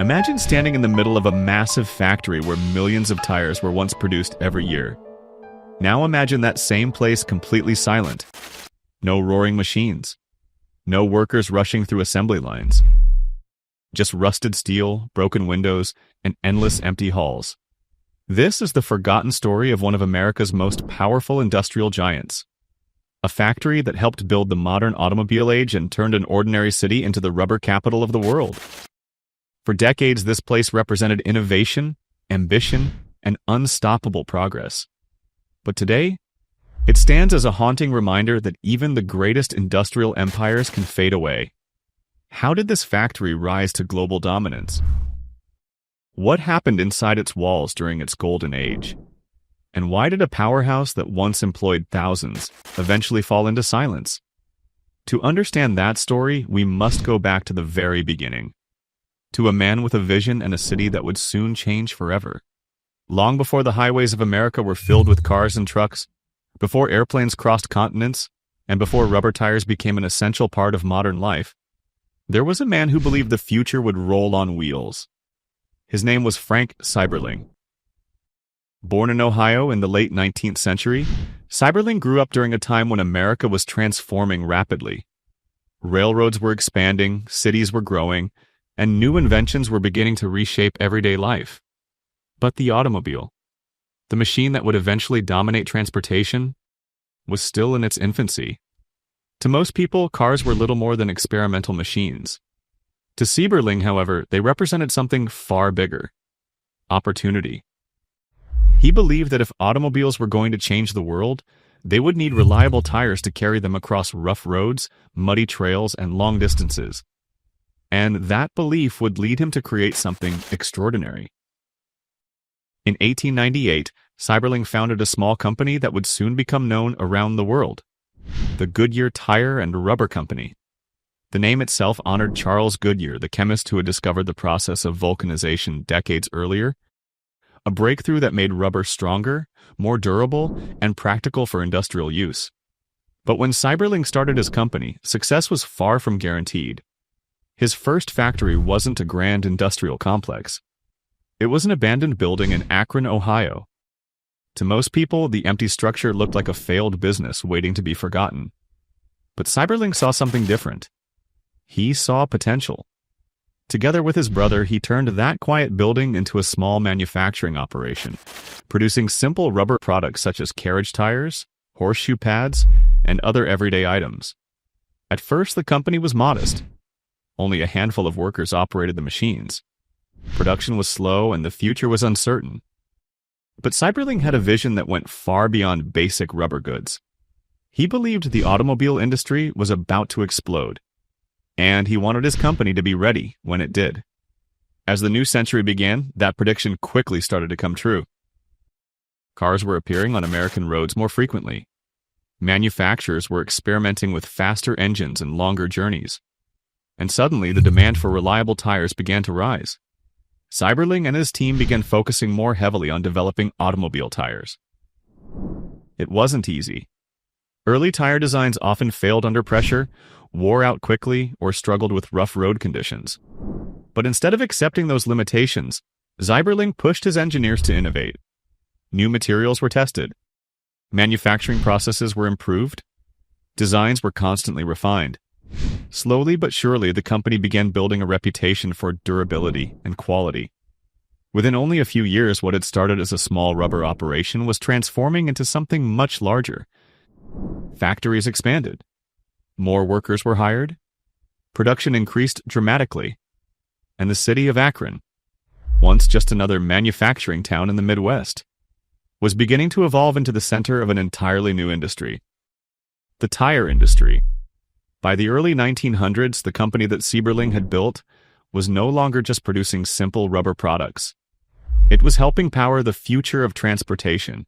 Imagine standing in the middle of a massive factory where millions of tires were once produced every year. Now imagine that same place completely silent. No roaring machines. No workers rushing through assembly lines. Just rusted steel, broken windows, and endless empty halls. This is the forgotten story of one of America's most powerful industrial giants. A factory that helped build the modern automobile age and turned an ordinary city into the rubber capital of the world. For decades, this place represented innovation, ambition, and unstoppable progress. But today, it stands as a haunting reminder that even the greatest industrial empires can fade away. How did this factory rise to global dominance? What happened inside its walls during its golden age? And why did a powerhouse that once employed thousands eventually fall into silence? To understand that story, we must go back to the very beginning. To a man with a vision and a city that would soon change forever. Long before the highways of America were filled with cars and trucks, before airplanes crossed continents, and before rubber tires became an essential part of modern life, there was a man who believed the future would roll on wheels. His name was Frank Seiberling. Born in Ohio in the late 19th century, Seiberling grew up during a time when America was transforming rapidly. Railroads were expanding, cities were growing, and new inventions were beginning to reshape everyday life. But the automobile, the machine that would eventually dominate transportation, was still in its infancy. To most people, cars were little more than experimental machines. To Seiberling, however, they represented something far bigger: opportunity. He believed that if automobiles were going to change the world, they would need reliable tires to carry them across rough roads, muddy trails, and long distances. And that belief would lead him to create something extraordinary. In 1898, Seiberling founded a small company that would soon become known around the world: the Goodyear Tire and Rubber Company. The name itself honored Charles Goodyear, the chemist who had discovered the process of vulcanization decades earlier, a breakthrough that made rubber stronger, more durable, and practical for industrial use. But when Seiberling started his company, success was far from guaranteed. His first factory wasn't a grand industrial complex. It was an abandoned building in Akron, Ohio. To most people, the empty structure looked like a failed business waiting to be forgotten. But Seiberling saw something different. He saw potential. Together with his brother, he turned that quiet building into a small manufacturing operation, producing simple rubber products such as carriage tires, horseshoe pads, and other everyday items. At first, the company was modest. Only a handful of workers operated the machines. Production was slow and the future was uncertain. But Seiberling had a vision that went far beyond basic rubber goods. He believed the automobile industry was about to explode, and he wanted his company to be ready when it did. As the new century began, that prediction quickly started to come true. Cars were appearing on American roads more frequently. Manufacturers were experimenting with faster engines and longer journeys. And suddenly, the demand for reliable tires began to rise. Seiberling and his team began focusing more heavily on developing automobile tires. It wasn't easy. Early tire designs often failed under pressure, wore out quickly, or struggled with rough road conditions. But instead of accepting those limitations, Seiberling pushed his engineers to innovate. New materials were tested. Manufacturing processes were improved. Designs were constantly refined. Slowly but surely, the company began building a reputation for durability and quality. Within only a few years, what had started as a small rubber operation was transforming into something much larger. Factories expanded. More workers were hired. Production increased dramatically. And the city of Akron, once just another manufacturing town in the Midwest, was beginning to evolve into the center of an entirely new industry: the tire industry. By the early 1900s, the company that Seiberling had built was no longer just producing simple rubber products. It was helping power the future of transportation.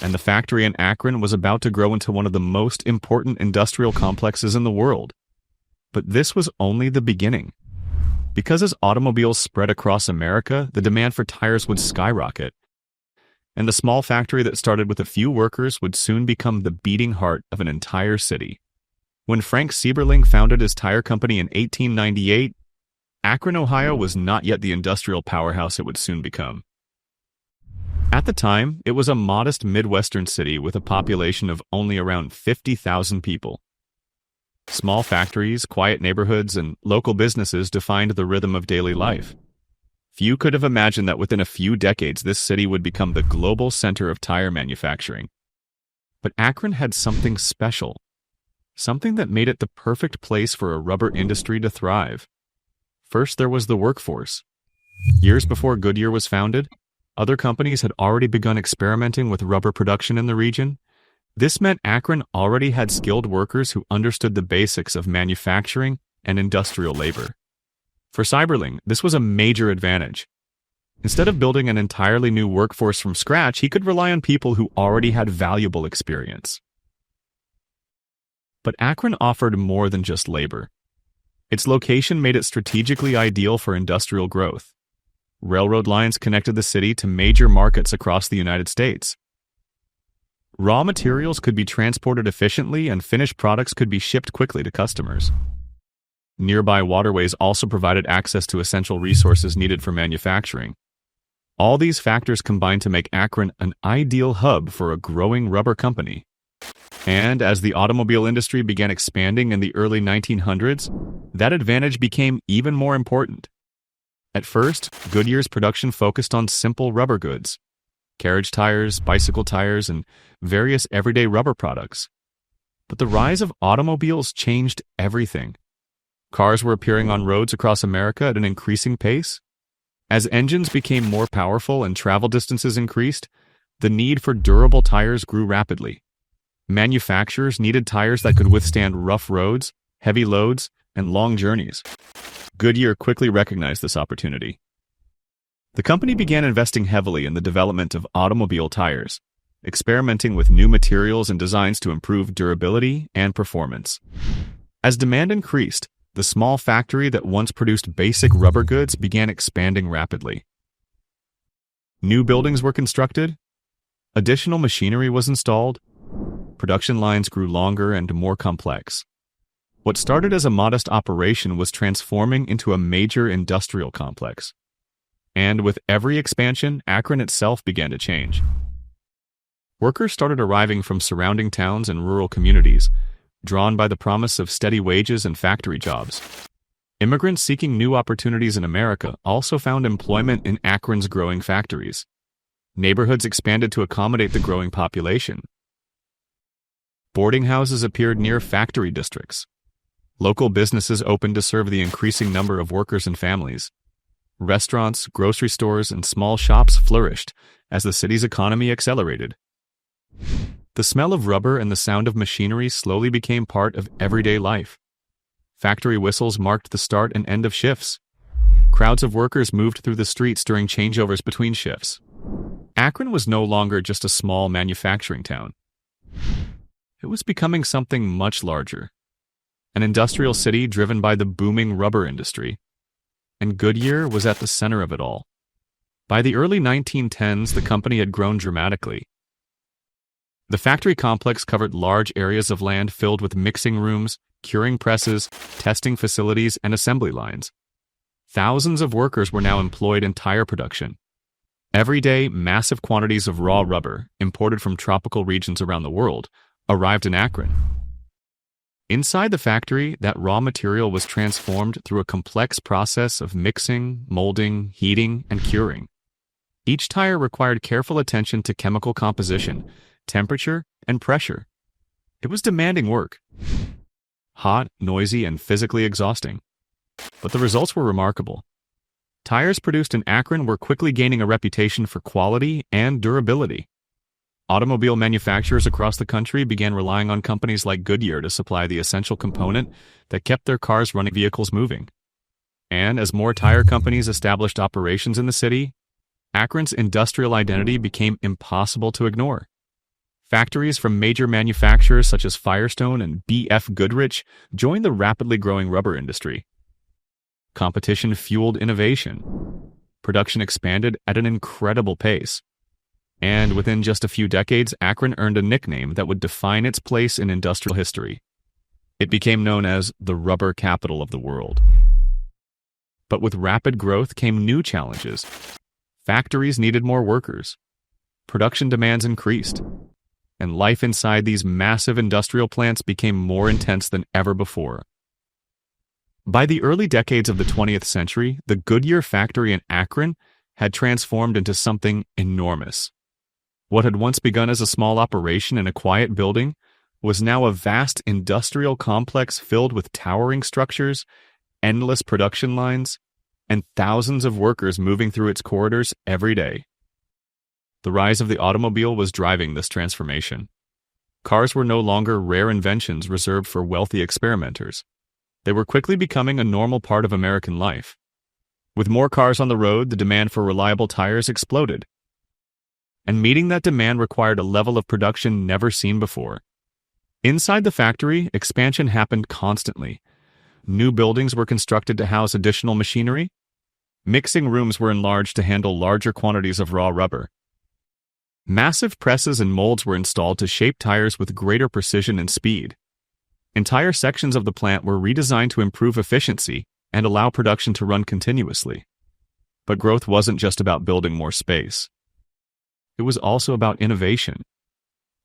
And the factory in Akron was about to grow into one of the most important industrial complexes in the world. But this was only the beginning. Because as automobiles spread across America, the demand for tires would skyrocket. And the small factory that started with a few workers would soon become the beating heart of an entire city. When Frank Seiberling founded his tire company in 1898, Akron, Ohio was not yet the industrial powerhouse it would soon become. At the time, it was a modest Midwestern city with a population of only around 50,000 people. Small factories, quiet neighborhoods, and local businesses defined the rhythm of daily life. Few could have imagined that within a few decades this city would become the global center of tire manufacturing. But Akron had something special, something that made it the perfect place for a rubber industry to thrive. First, there was the workforce. Years before Goodyear was founded, other companies had already begun experimenting with rubber production in the region. This meant Akron already had skilled workers who understood the basics of manufacturing and industrial labor. For Seiberling, this was a major advantage. Instead of building an entirely new workforce from scratch, he could rely on people who already had valuable experience. But Akron offered more than just labor. Its location made it strategically ideal for industrial growth. Railroad lines connected the city to major markets across the United States. Raw materials could be transported efficiently and finished products could be shipped quickly to customers. Nearby waterways also provided access to essential resources needed for manufacturing. All these factors combined to make Akron an ideal hub for a growing rubber company. And as the automobile industry began expanding in the early 1900s, that advantage became even more important. At first, Goodyear's production focused on simple rubber goods, carriage tires, bicycle tires, and various everyday rubber products. But the rise of automobiles changed everything. Cars were appearing on roads across America at an increasing pace. As engines became more powerful and travel distances increased, the need for durable tires grew rapidly. Manufacturers needed tires that could withstand rough roads, heavy loads, and long journeys. Goodyear quickly recognized this opportunity. The company began investing heavily in the development of automobile tires, experimenting with new materials and designs to improve durability and performance. As demand increased, the small factory that once produced basic rubber goods began expanding rapidly. New buildings were constructed, additional machinery was installed, production lines grew longer and more complex. What started as a modest operation was transforming into a major industrial complex. And with every expansion, Akron itself began to change. Workers started arriving from surrounding towns and rural communities, drawn by the promise of steady wages and factory jobs. Immigrants seeking new opportunities in America also found employment in Akron's growing factories. Neighborhoods expanded to accommodate the growing population. Boarding houses appeared near factory districts. Local businesses opened to serve the increasing number of workers and families. Restaurants, grocery stores, and small shops flourished as the city's economy accelerated. The smell of rubber and the sound of machinery slowly became part of everyday life. Factory whistles marked the start and end of shifts. Crowds of workers moved through the streets during changeovers between shifts. Akron was no longer just a small manufacturing town. It was becoming something much larger. An industrial city driven by the booming rubber industry. And Goodyear was at the center of it all. By the early 1910s, the company had grown dramatically. The factory complex covered large areas of land filled with mixing rooms, curing presses, testing facilities, and assembly lines. Thousands of workers were now employed in tire production. Every day, massive quantities of raw rubber, imported from tropical regions around the world, arrived in Akron. Inside the factory, that raw material was transformed through a complex process of mixing, molding, heating, and curing. Each tire required careful attention to chemical composition, temperature, and pressure. It was demanding work. Hot, noisy, and physically exhausting. But the results were remarkable. Tires produced in Akron were quickly gaining a reputation for quality and durability. Automobile manufacturers across the country began relying on companies like Goodyear to supply the essential component that kept their cars running, vehicles moving. And as more tire companies established operations in the city, Akron's industrial identity became impossible to ignore. Factories from major manufacturers such as Firestone and B.F. Goodrich joined the rapidly growing rubber industry. Competition fueled innovation. Production expanded at an incredible pace. And within just a few decades, Akron earned a nickname that would define its place in industrial history. It became known as the rubber capital of the world. But with rapid growth came new challenges. Factories needed more workers. Production demands increased. And life inside these massive industrial plants became more intense than ever before. By the early decades of the 20th century, the Goodyear factory in Akron had transformed into something enormous. What had once begun as a small operation in a quiet building was now a vast industrial complex filled with towering structures, endless production lines, and thousands of workers moving through its corridors every day. The rise of the automobile was driving this transformation. Cars were no longer rare inventions reserved for wealthy experimenters. They were quickly becoming a normal part of American life. With more cars on the road, the demand for reliable tires exploded. And meeting that demand required a level of production never seen before. Inside the factory, expansion happened constantly. New buildings were constructed to house additional machinery. Mixing rooms were enlarged to handle larger quantities of raw rubber. Massive presses and molds were installed to shape tires with greater precision and speed. Entire sections of the plant were redesigned to improve efficiency and allow production to run continuously. But growth wasn't just about building more space. It was also about innovation.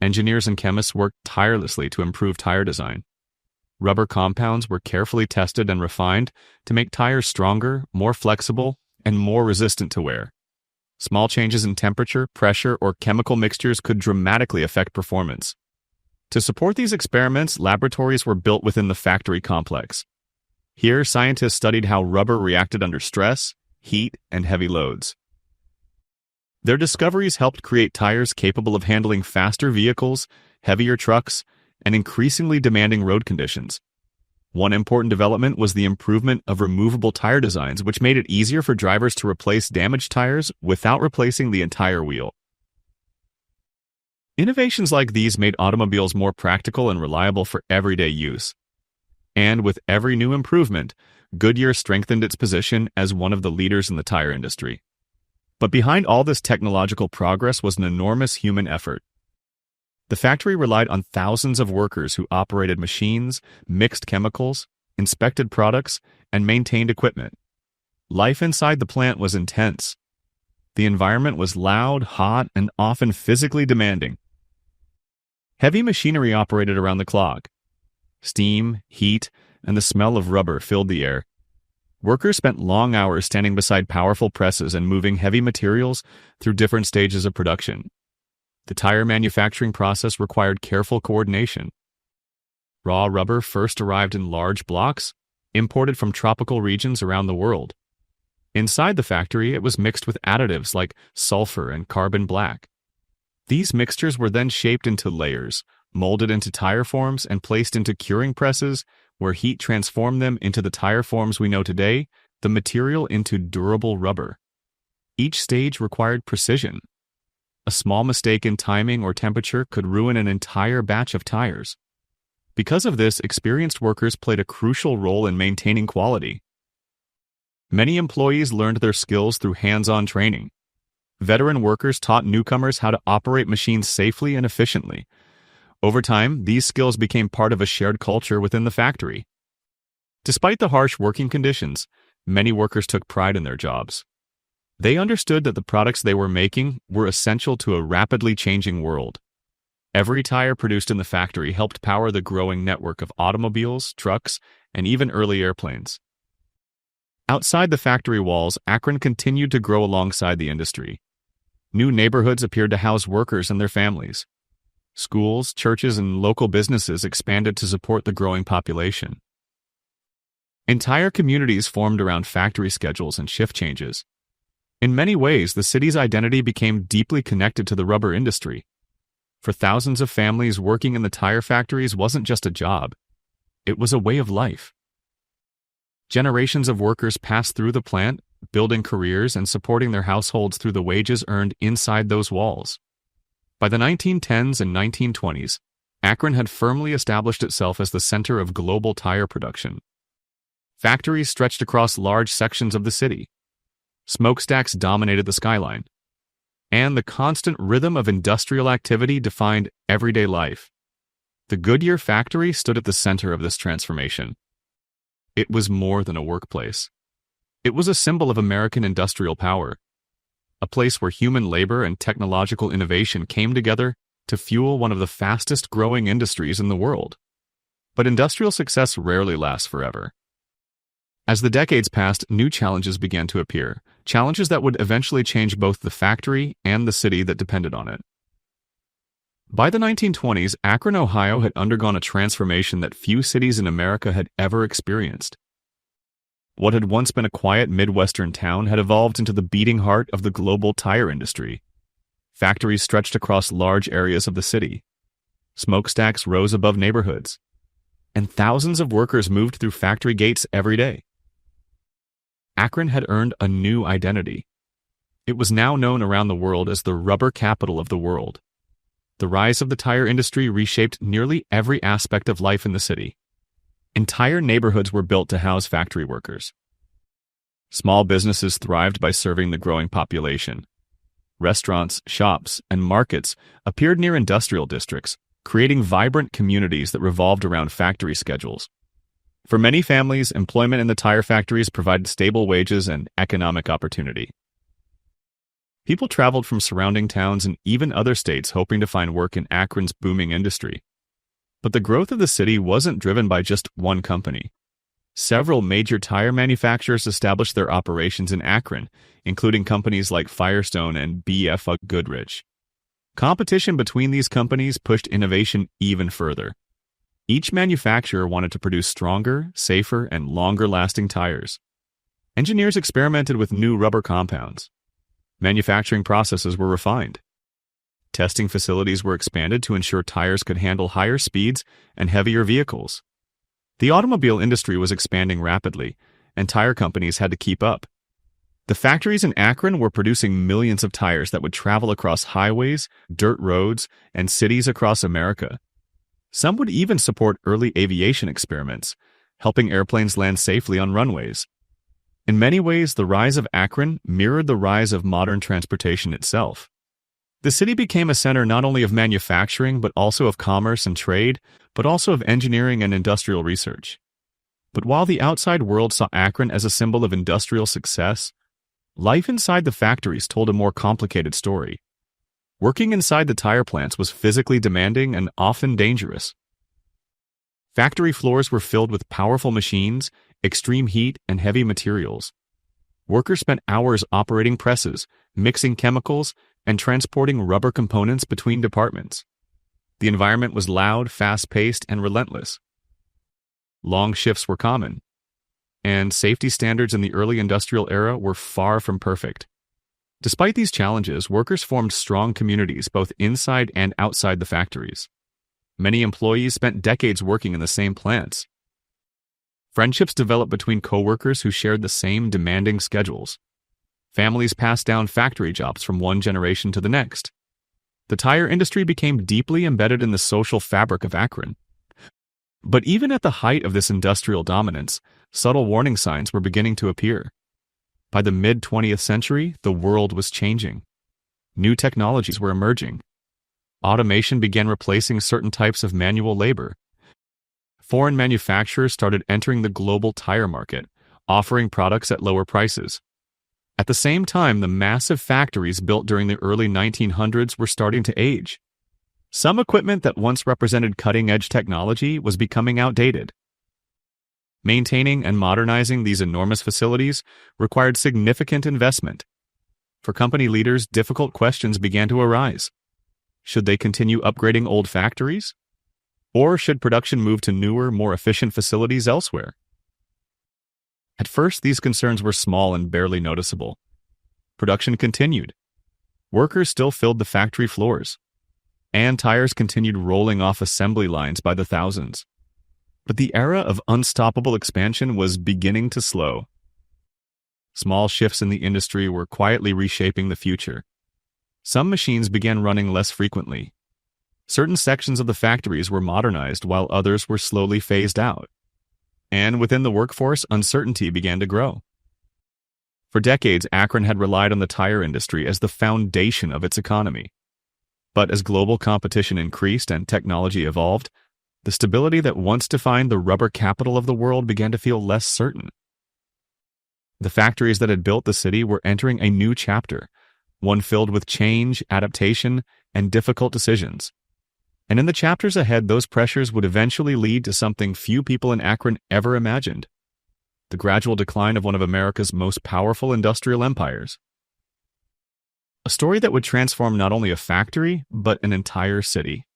Engineers and chemists worked tirelessly to improve tire design. Rubber compounds were carefully tested and refined to make tires stronger, more flexible, and more resistant to wear. Small changes in temperature, pressure, or chemical mixtures could dramatically affect performance. To support these experiments, laboratories were built within the factory complex. Here, scientists studied how rubber reacted under stress, heat, and heavy loads. Their discoveries helped create tires capable of handling faster vehicles, heavier trucks, and increasingly demanding road conditions. One important development was the improvement of removable tire designs, which made it easier for drivers to replace damaged tires without replacing the entire wheel. Innovations like these made automobiles more practical and reliable for everyday use. And with every new improvement, Goodyear strengthened its position as one of the leaders in the tire industry. But behind all this technological progress was an enormous human effort. The factory relied on thousands of workers who operated machines, mixed chemicals, inspected products, and maintained equipment. Life inside the plant was intense. The environment was loud, hot, and often physically demanding. Heavy machinery operated around the clock. Steam, heat, and the smell of rubber filled the air. Workers spent long hours standing beside powerful presses and moving heavy materials through different stages of production. The tire manufacturing process required careful coordination. Raw rubber first arrived in large blocks, imported from tropical regions around the world. Inside the factory, it was mixed with additives like sulfur and carbon black. These mixtures were then shaped into layers, molded into tire forms, and placed into curing presses, where heat transformed them into the tire forms we know today, the material into durable rubber. Each stage required precision. A small mistake in timing or temperature could ruin an entire batch of tires. Because of this, experienced workers played a crucial role in maintaining quality. Many employees learned their skills through hands-on training. Veteran workers taught newcomers how to operate machines safely and efficiently. Over time, these skills became part of a shared culture within the factory. Despite the harsh working conditions, many workers took pride in their jobs. They understood that the products they were making were essential to a rapidly changing world. Every tire produced in the factory helped power the growing network of automobiles, trucks, and even early airplanes. Outside the factory walls, Akron continued to grow alongside the industry. New neighborhoods appeared to house workers and their families. Schools, churches, and local businesses expanded to support the growing population. Entire communities formed around factory schedules and shift changes. In many ways, the city's identity became deeply connected to the rubber industry. For thousands of families, working in the tire factories wasn't just a job. It was a way of life. Generations of workers passed through the plant, building careers and supporting their households through the wages earned inside those walls. By the 1910s and 1920s, Akron had firmly established itself as the center of global tire production. Factories stretched across large sections of the city. Smokestacks dominated the skyline. And the constant rhythm of industrial activity defined everyday life. The Goodyear factory stood at the center of this transformation. It was more than a workplace. It was a symbol of American industrial power, a place where human labor and technological innovation came together to fuel one of the fastest-growing industries in the world. But industrial success rarely lasts forever. As the decades passed, new challenges began to appear, challenges that would eventually change both the factory and the city that depended on it. By the 1920s, Akron, Ohio had undergone a transformation that few cities in America had ever experienced. What had once been a quiet Midwestern town had evolved into the beating heart of the global tire industry. Factories stretched across large areas of the city. Smokestacks rose above neighborhoods. And thousands of workers moved through factory gates every day. Akron had earned a new identity. It was now known around the world as the rubber capital of the world. The rise of the tire industry reshaped nearly every aspect of life in the city. Entire neighborhoods were built to house factory workers. Small businesses thrived by serving the growing population. Restaurants, shops, and markets appeared near industrial districts, creating vibrant communities that revolved around factory schedules. For many families, employment in the tire factories provided stable wages and economic opportunity. People traveled from surrounding towns and even other states hoping to find work in Akron's booming industry. But the growth of the city wasn't driven by just one company. Several major tire manufacturers established their operations in Akron, including companies like Firestone and B.F. Goodyear. Competition between these companies pushed innovation even further. Each manufacturer wanted to produce stronger, safer, and longer-lasting tires. Engineers experimented with new rubber compounds. Manufacturing processes were refined. Testing facilities were expanded to ensure tires could handle higher speeds and heavier vehicles. The automobile industry was expanding rapidly, and tire companies had to keep up. The factories in Akron were producing millions of tires that would travel across highways, dirt roads, and cities across America. Some would even support early aviation experiments, helping airplanes land safely on runways. In many ways, the rise of Akron mirrored the rise of modern transportation itself. The city became a center not only of manufacturing, but also of commerce and trade, but also of engineering and industrial research. But while the outside world saw Akron as a symbol of industrial success, life inside the factories told a more complicated story. Working inside the tire plants was physically demanding and often dangerous. Factory floors were filled with powerful machines, extreme heat, and heavy materials. Workers spent hours operating presses, mixing chemicals, and transporting rubber components between departments. The environment was loud, fast-paced, and relentless. Long shifts were common, and safety standards in the early industrial era were far from perfect. Despite these challenges, workers formed strong communities both inside and outside the factories. Many employees spent decades working in the same plants. Friendships developed between co-workers who shared the same demanding schedules. Families passed down factory jobs from one generation to the next. The tire industry became deeply embedded in the social fabric of Akron. But even at the height of this industrial dominance, subtle warning signs were beginning to appear. By the mid-20th century, the world was changing. New technologies were emerging. Automation began replacing certain types of manual labor. Foreign manufacturers started entering the global tire market, offering products at lower prices. At the same time, the massive factories built during the early 1900s were starting to age. Some equipment that once represented cutting-edge technology was becoming outdated. Maintaining and modernizing these enormous facilities required significant investment. For company leaders, difficult questions began to arise. Should they continue upgrading old factories? Or should production move to newer, more efficient facilities elsewhere? At first, these concerns were small and barely noticeable. Production continued. Workers still filled the factory floors, and tires continued rolling off assembly lines by the thousands. But the era of unstoppable expansion was beginning to slow. Small shifts in the industry were quietly reshaping the future. Some machines began running less frequently. Certain sections of the factories were modernized while others were slowly phased out. And within the workforce, uncertainty began to grow. For decades, Akron had relied on the tire industry as the foundation of its economy. But as global competition increased and technology evolved, the stability that once defined the rubber capital of the world began to feel less certain. The factories that had built the city were entering a new chapter, one filled with change, adaptation, and difficult decisions. And in the chapters ahead, those pressures would eventually lead to something few people in Akron ever imagined: the gradual decline of one of America's most powerful industrial empires. A story that would transform not only a factory, but an entire city.